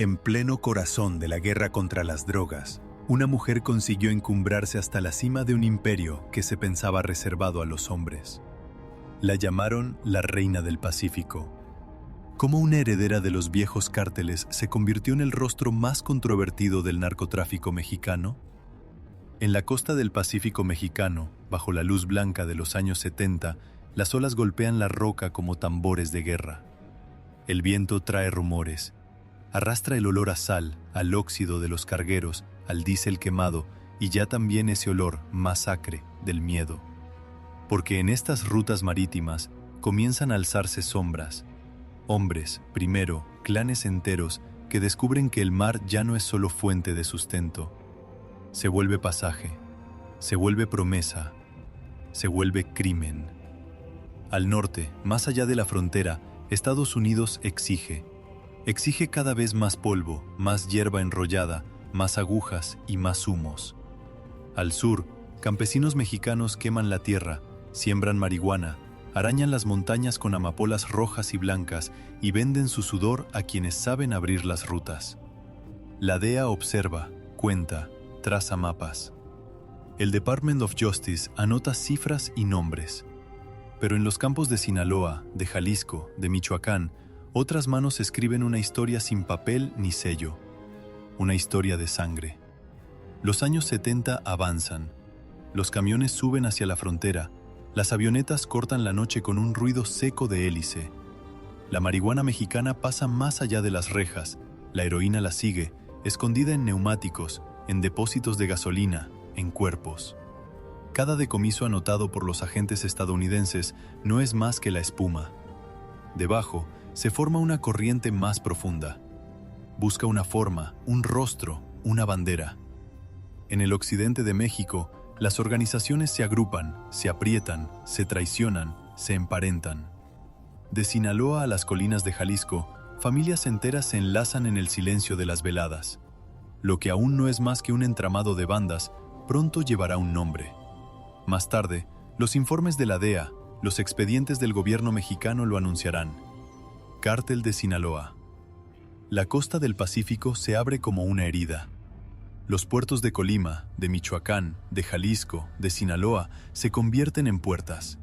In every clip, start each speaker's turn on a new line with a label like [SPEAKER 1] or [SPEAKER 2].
[SPEAKER 1] En pleno corazón de la guerra contra las drogas, una mujer consiguió encumbrarse hasta la cima de un imperio que se pensaba reservado a los hombres. La llamaron la Reina del Pacífico. Como una heredera de los viejos cárteles se convirtió en el rostro más controvertido del narcotráfico mexicano. En la costa del Pacífico mexicano, bajo la luz blanca de los años 70, las olas golpean la roca como tambores de guerra. El viento trae rumores. Arrastra el olor a sal, al óxido de los cargueros, al diésel quemado y ya también ese olor más acre del miedo. Porque en estas rutas marítimas comienzan a alzarse sombras. Hombres, primero, clanes enteros que descubren que el mar ya no es solo fuente de sustento. Se vuelve pasaje, se vuelve promesa, se vuelve crimen. Al norte, más allá de la frontera, Estados Unidos exige cada vez más polvo, más hierba enrollada, más agujas y más humos. Al sur, campesinos mexicanos queman la tierra, siembran marihuana, arañan las montañas con amapolas rojas y blancas y venden su sudor a quienes saben abrir las rutas. La DEA observa, cuenta, traza mapas. El Department of Justice anota cifras y nombres. Pero en los campos de Sinaloa, de Jalisco, de Michoacán, otras manos escriben una historia sin papel ni sello. Una historia de sangre. Los años 70 avanzan. Los camiones suben hacia la frontera. Las avionetas cortan la noche con un ruido seco de hélice. La marihuana mexicana pasa más allá de las rejas. La heroína la sigue, escondida en neumáticos, en depósitos de gasolina, en cuerpos. Cada decomiso anotado por los agentes estadounidenses no es más que la espuma. Debajo, se forma una corriente más profunda. Busca una forma, un rostro, una bandera. En el occidente de México, las organizaciones se agrupan, se aprietan, se traicionan, se emparentan. De Sinaloa a las colinas de Jalisco, familias enteras se enlazan en el silencio de las veladas. Lo que aún no es más que un entramado de bandas, pronto llevará un nombre. Más tarde, los informes de la DEA, los expedientes del gobierno mexicano lo anunciarán. Cártel de Sinaloa. La costa del Pacífico se abre como una herida. Los puertos de Colima, de Michoacán, de Jalisco, de Sinaloa se convierten en puertas.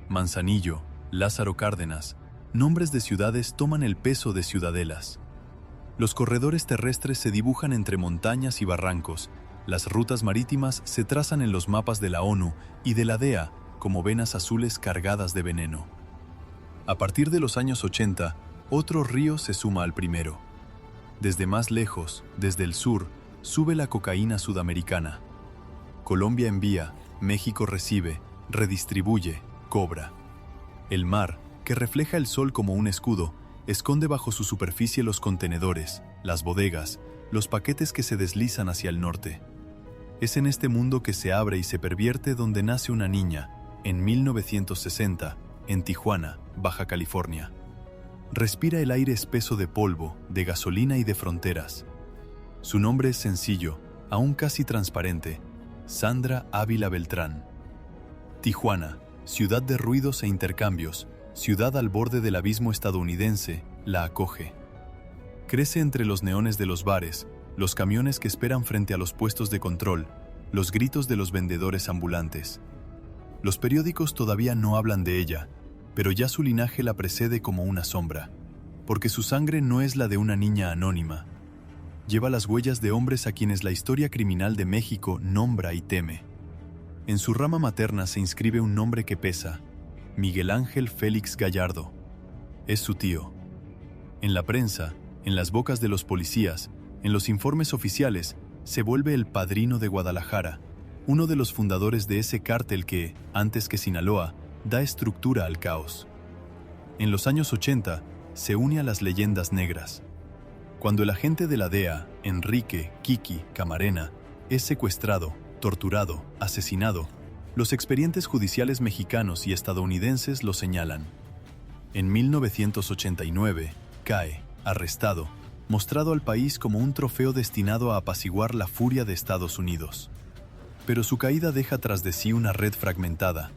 [SPEAKER 1] Manzanillo, Lázaro Cárdenas, nombres de ciudades toman el peso de ciudadelas. Los corredores terrestres se dibujan entre montañas y barrancos. Las rutas marítimas se trazan en los mapas de la ONU y de la DEA como venas azules cargadas de veneno. A partir de los años 80, otro río se suma al primero. Desde más lejos, desde el sur, sube la cocaína sudamericana. Colombia envía, México recibe, redistribuye, cobra. El mar, que refleja el sol como un escudo, esconde bajo su superficie los contenedores, las bodegas, los paquetes que se deslizan hacia el norte. Es en este mundo que se abre y se pervierte donde nace una niña, en 1960, en Tijuana, Baja California. Respira el aire espeso de polvo, de gasolina y de fronteras. Su nombre es sencillo, aún casi transparente: Sandra Ávila Beltrán. Tijuana, ciudad de ruidos e intercambios, ciudad al borde del abismo estadounidense, la acoge. Crece entre los neones de los bares, los camiones que esperan frente a los puestos de control, los gritos de los vendedores ambulantes. Los periódicos todavía no hablan de ella, pero ya su linaje la precede como una sombra, porque su sangre no es la de una niña anónima. Lleva las huellas de hombres a quienes la historia criminal de México nombra y teme. En su rama materna se inscribe un nombre que pesa: Miguel Ángel Félix Gallardo. Es su tío. En la prensa, en las bocas de los policías, en los informes oficiales, se vuelve el padrino de Guadalajara, uno de los fundadores de ese cártel que, antes que Sinaloa, da estructura al caos. En los años 80, se une a las leyendas negras. Cuando el agente de la DEA, Enrique Kiki Camarena, es secuestrado, torturado, asesinado, los expedientes judiciales mexicanos y estadounidenses lo señalan. En 1989, cae, arrestado, mostrado al país como un trofeo destinado a apaciguar la furia de Estados Unidos. Pero su caída deja tras de sí una red fragmentada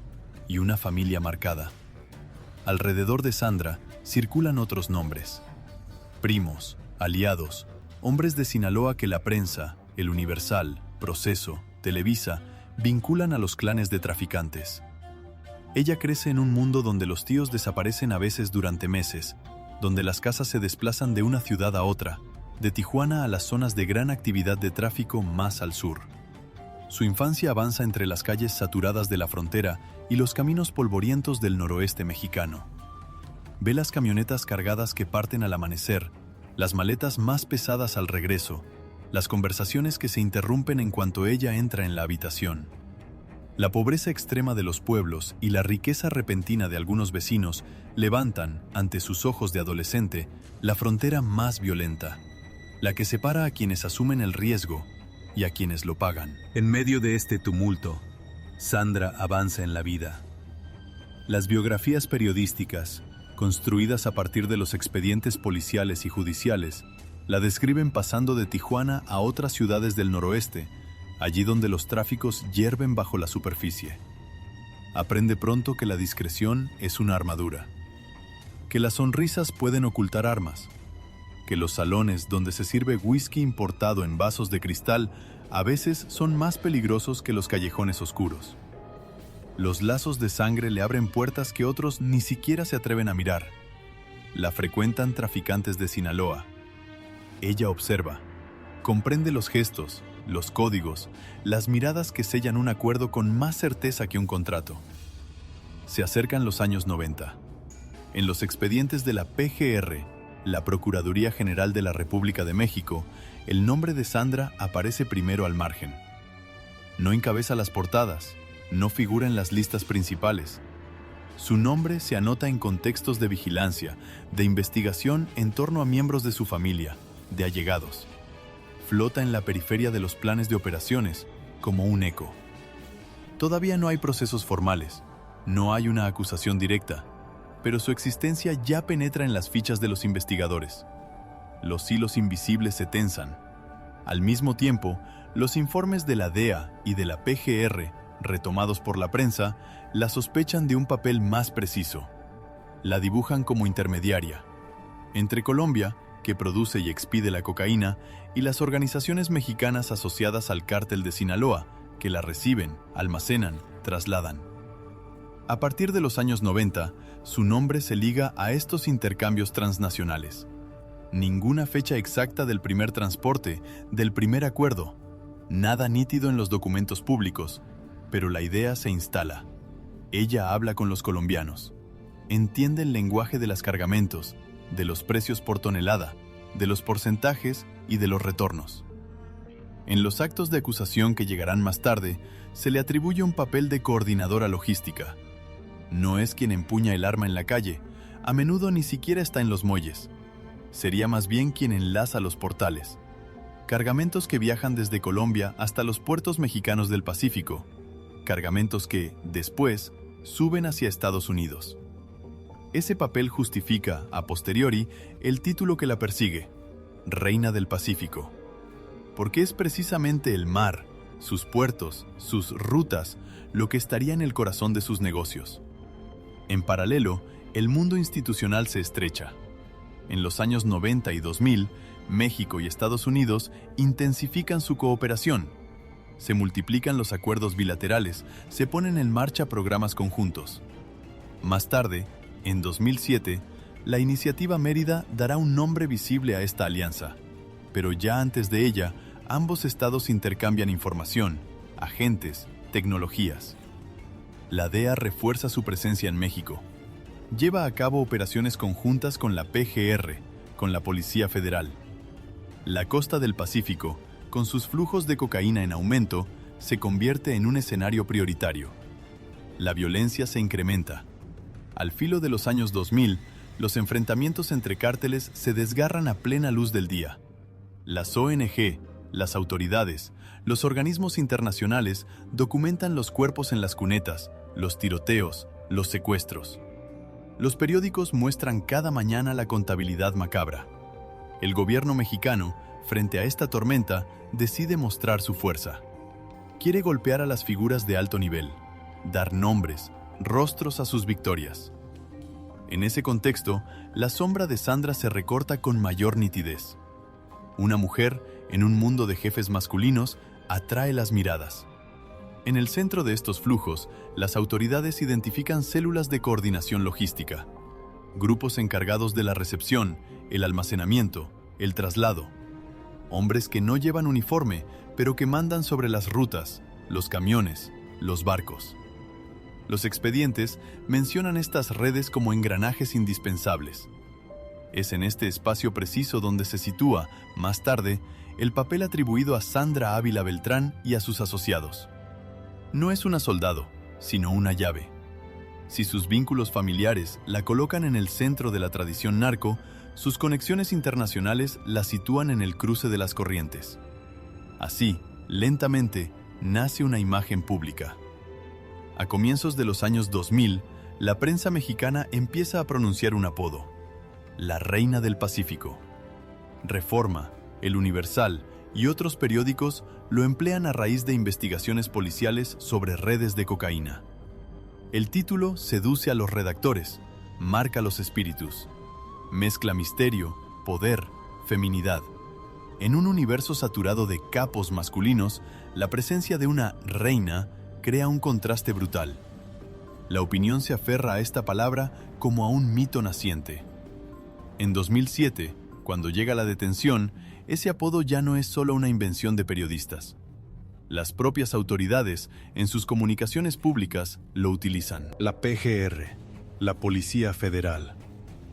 [SPEAKER 1] y una familia marcada. Alrededor de Sandra circulan otros nombres: primos, aliados, hombres de Sinaloa que la prensa, El Universal, Proceso, Televisa, vinculan a los clanes de traficantes. Ella crece en un mundo donde los tíos desaparecen a veces durante meses, donde las casas se desplazan de una ciudad a otra, de Tijuana a las zonas de gran actividad de tráfico más al sur. Su infancia avanza entre las calles saturadas de la frontera y los caminos polvorientos del noroeste mexicano. Ve las camionetas cargadas que parten al amanecer, las maletas más pesadas al regreso, las conversaciones que se interrumpen en cuanto ella entra en la habitación. La pobreza extrema de los pueblos y la riqueza repentina de algunos vecinos levantan, ante sus ojos de adolescente, la frontera más violenta, la que separa a quienes asumen el riesgo y a quienes lo pagan. En medio de este tumulto, Sandra avanza en la vida. Las biografías periodísticas, construidas a partir de los expedientes policiales y judiciales, la describen pasando de Tijuana a otras ciudades del noroeste, allí donde los tráficos hierven bajo la superficie. Aprende pronto que la discreción es una armadura, que las sonrisas pueden ocultar armas, que los salones donde se sirve whisky importado en vasos de cristal a veces son más peligrosos que los callejones oscuros. Los lazos de sangre le abren puertas que otros ni siquiera se atreven a mirar. La frecuentan traficantes de Sinaloa. Ella observa, comprende los gestos, los códigos, las miradas que sellan un acuerdo con más certeza que un contrato. Se acercan los años 90. En los expedientes de la PGR, la Procuraduría General de la República de México, el nombre de Sandra aparece primero al margen. No encabeza las portadas, no figura en las listas principales. Su nombre se anota en contextos de vigilancia, de investigación en torno a miembros de su familia, de allegados. Flota en la periferia de los planes de operaciones, como un eco. Todavía no hay procesos formales, no hay una acusación directa, pero su existencia ya penetra en las fichas de los investigadores. Los hilos invisibles se tensan. Al mismo tiempo, los informes de la DEA y de la PGR, retomados por la prensa, la sospechan de un papel más preciso. La dibujan como intermediaria entre Colombia, que produce y expide la cocaína, y las organizaciones mexicanas asociadas al cártel de Sinaloa, que la reciben, almacenan, trasladan. A partir de los años 90, su nombre se liga a estos intercambios transnacionales. Ninguna fecha exacta del primer transporte, del primer acuerdo, nada nítido en los documentos públicos, pero la idea se instala. Ella habla con los colombianos, entiende el lenguaje de los cargamentos, de los precios por tonelada, de los porcentajes y de los retornos. En los actos de acusación que llegarán más tarde, se le atribuye un papel de coordinadora logística. No es quien empuña el arma en la calle, a menudo ni siquiera está en los muelles. Sería más bien quien enlaza los portales. Cargamentos que viajan desde Colombia hasta los puertos mexicanos del Pacífico. Cargamentos que, después, suben hacia Estados Unidos. Ese papel justifica, a posteriori, el título que la persigue, Reina del Pacífico. Porque es precisamente el mar, sus puertos, sus rutas, lo que estaría en el corazón de sus negocios. En paralelo, el mundo institucional se estrecha. En los años 90 y 2000, México y Estados Unidos intensifican su cooperación. Se multiplican los acuerdos bilaterales, se ponen en marcha programas conjuntos. Más tarde, en 2007, la Iniciativa Mérida dará un nombre visible a esta alianza, pero ya antes de ella, ambos estados intercambian información, agentes, tecnologías. La DEA refuerza su presencia en México. Lleva a cabo operaciones conjuntas con la PGR, con la Policía Federal. La costa del Pacífico, con sus flujos de cocaína en aumento, se convierte en un escenario prioritario. La violencia se incrementa. Al filo de los años 2000, los enfrentamientos entre cárteles se desgarran a plena luz del día. Las ONG, las autoridades, los organismos internacionales documentan los cuerpos en las cunetas, los tiroteos, los secuestros. Los periódicos muestran cada mañana la contabilidad macabra. El gobierno mexicano, frente a esta tormenta, decide mostrar su fuerza. Quiere golpear a las figuras de alto nivel, dar nombres, rostros a sus victorias. En ese contexto, la sombra de Sandra se recorta con mayor nitidez. Una mujer, en un mundo de jefes masculinos, atrae las miradas. En el centro de estos flujos, las autoridades identifican células de coordinación logística, grupos encargados de la recepción, el almacenamiento, el traslado. Hombres que no llevan uniforme, pero que mandan sobre las rutas, los camiones, los barcos. Los expedientes mencionan estas redes como engranajes indispensables. Es en este espacio preciso donde se sitúa, más tarde, el papel atribuido a Sandra Ávila Beltrán y a sus asociados. No es una soldado, sino una llave. Si sus vínculos familiares la colocan en el centro de la tradición narco, sus conexiones internacionales la sitúan en el cruce de las corrientes. Así, lentamente, nace una imagen pública. A comienzos de los años 2000, la prensa mexicana empieza a pronunciar un apodo: la Reina del Pacífico. Reforma, El Universal y otros periódicos lo emplean a raíz de investigaciones policiales sobre redes de cocaína. El título seduce a los redactores, marca los espíritus, mezcla misterio, poder, feminidad. En un universo saturado de capos masculinos, la presencia de una reina crea un contraste brutal. La opinión se aferra a esta palabra como a un mito naciente. En 2007, cuando llega la detención, ese apodo ya no es solo una invención de periodistas. Las propias autoridades, en sus comunicaciones públicas, lo utilizan. La PGR, la Policía Federal,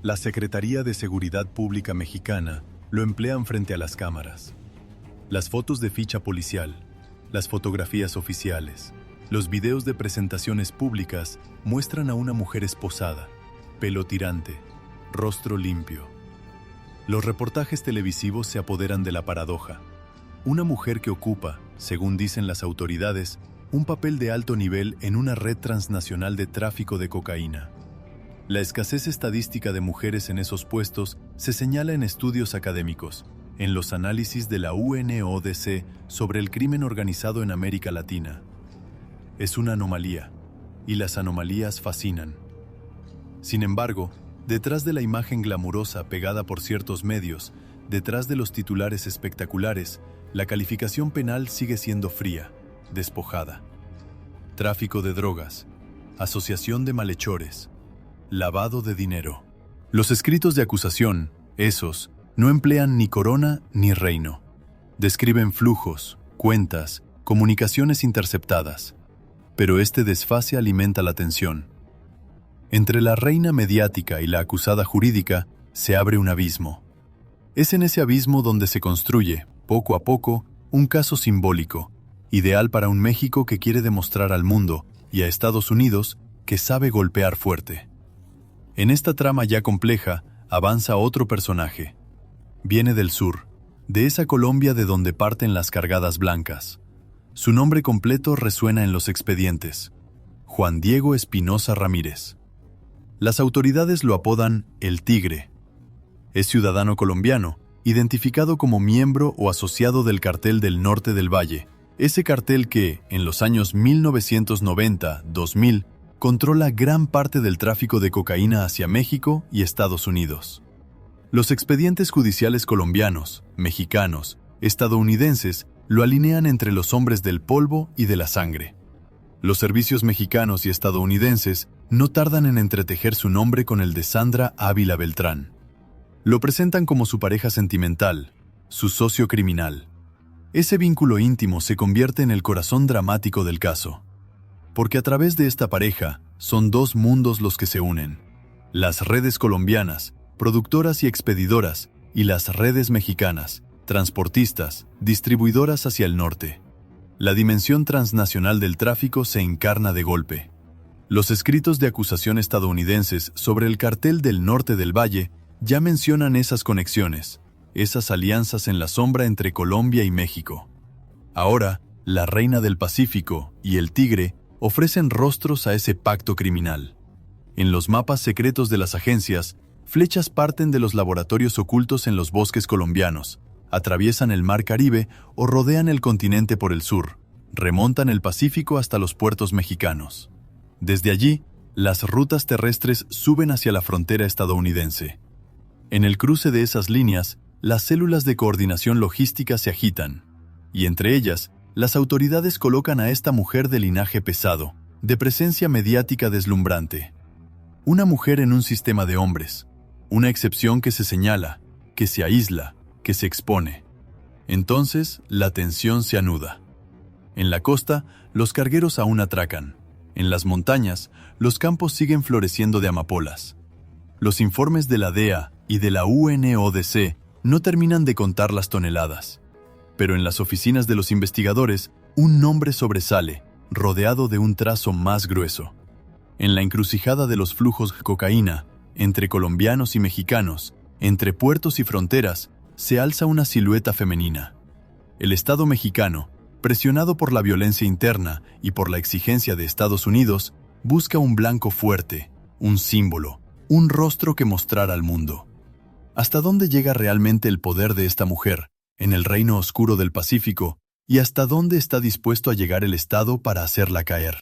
[SPEAKER 1] la Secretaría de Seguridad Pública Mexicana lo emplean frente a las cámaras. Las fotos de ficha policial, las fotografías oficiales, los videos de presentaciones públicas muestran a una mujer esposada, pelo tirante, rostro limpio. Los reportajes televisivos se apoderan de la paradoja. Una mujer que ocupa, según dicen las autoridades, un papel de alto nivel en una red transnacional de tráfico de cocaína. La escasez estadística de mujeres en esos puestos se señala en estudios académicos, en los análisis de la UNODC sobre el crimen organizado en América Latina. Es una anomalía, y las anomalías fascinan. Sin embargo, detrás de la imagen glamurosa pegada por ciertos medios, detrás de los titulares espectaculares, la calificación penal sigue siendo fría, despojada. Tráfico de drogas, asociación de malhechores, lavado de dinero. Los escritos de acusación, esos, no emplean ni corona ni reino. Describen flujos, cuentas, comunicaciones interceptadas. Pero este desfase alimenta la tensión. Entre la reina mediática y la acusada jurídica se abre un abismo. Es en ese abismo donde se construye, poco a poco, un caso simbólico, ideal para un México que quiere demostrar al mundo y a Estados Unidos que sabe golpear fuerte. En esta trama ya compleja, avanza otro personaje. Viene del sur, de esa Colombia de donde parten las cargadas blancas. Su nombre completo resuena en los expedientes: Juan Diego Espinosa Ramírez. Las autoridades lo apodan El Tigre. Es ciudadano colombiano, identificado como miembro o asociado del Cartel del Norte del Valle, ese cartel que, en los años 1990-2000, controla gran parte del tráfico de cocaína hacia México y Estados Unidos. Los expedientes judiciales colombianos, mexicanos, estadounidenses lo alinean entre los hombres del polvo y de la sangre. Los servicios mexicanos y estadounidenses no tardan en entretejer su nombre con el de Sandra Ávila Beltrán. Lo presentan como su pareja sentimental, su socio criminal. Ese vínculo íntimo se convierte en el corazón dramático del caso. Porque a través de esta pareja son dos mundos los que se unen: las redes colombianas, productoras y expedidoras, y las redes mexicanas, transportistas, distribuidoras hacia el norte. La dimensión transnacional del tráfico se encarna de golpe. Los escritos de acusación estadounidenses sobre el Cartel del Norte del Valle ya mencionan esas conexiones, esas alianzas en la sombra entre Colombia y México. Ahora, la Reina del Pacífico y el Tigre ofrecen rostros a ese pacto criminal. En los mapas secretos de las agencias, flechas parten de los laboratorios ocultos en los bosques colombianos, atraviesan el Mar Caribe o rodean el continente por el sur, remontan el Pacífico hasta los puertos mexicanos. Desde allí, las rutas terrestres suben hacia la frontera estadounidense. En el cruce de esas líneas, las células de coordinación logística se agitan, y entre ellas, las autoridades colocan a esta mujer de linaje pesado, de presencia mediática deslumbrante. Una mujer en un sistema de hombres, una excepción que se señala, que se aísla, que se expone. Entonces, la tensión se anuda. En la costa, los cargueros aún atracan. En las montañas, los campos siguen floreciendo de amapolas. Los informes de la DEA y de la UNODC no terminan de contar las toneladas. Pero en las oficinas de los investigadores, un nombre sobresale, rodeado de un trazo más grueso. En la encrucijada de los flujos de cocaína, entre colombianos y mexicanos, entre puertos y fronteras, se alza una silueta femenina. El Estado mexicano, presionado por la violencia interna y por la exigencia de Estados Unidos, busca un blanco fuerte, un símbolo, un rostro que mostrar al mundo. ¿Hasta dónde llega realmente el poder de esta mujer, en el reino oscuro del Pacífico, y hasta dónde está dispuesto a llegar el Estado para hacerla caer?